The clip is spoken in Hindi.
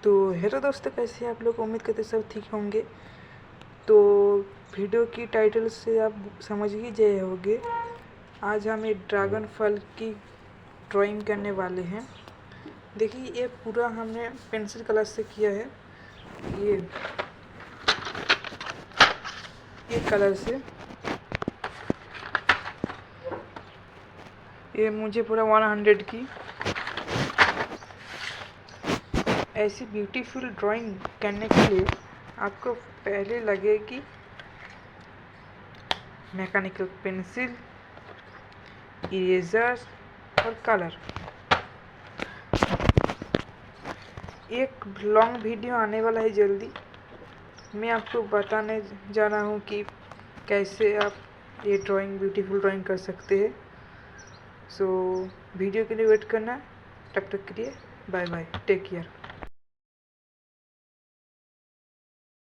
तो हेलो दोस्तों, कैसे हैं आप लोग। उम्मीद करते सब ठीक होंगे। तो वीडियो की टाइटल से आप समझ ही गए होंगे, आज हम एक ड्रैगन फल की ड्राइंग करने वाले हैं। देखिए, ये पूरा हमने पेंसिल कलर से किया है। ये कलर से ये मुझे पूरा 100 की ऐसी ब्यूटीफुल ड्राइंग करने के लिए आपको पहले लगेगी मैकेनिकल पेंसिल, इरेजर और कलर। एक लॉन्ग वीडियो आने वाला है जल्दी। मैं आपको बताने जा रहा हूँ कि कैसे आप ये ब्यूटीफुल ड्राइंग कर सकते हैं। सो वीडियो के लिए वेट करना। तब तक के लिए बाय बाय, टेक केयर।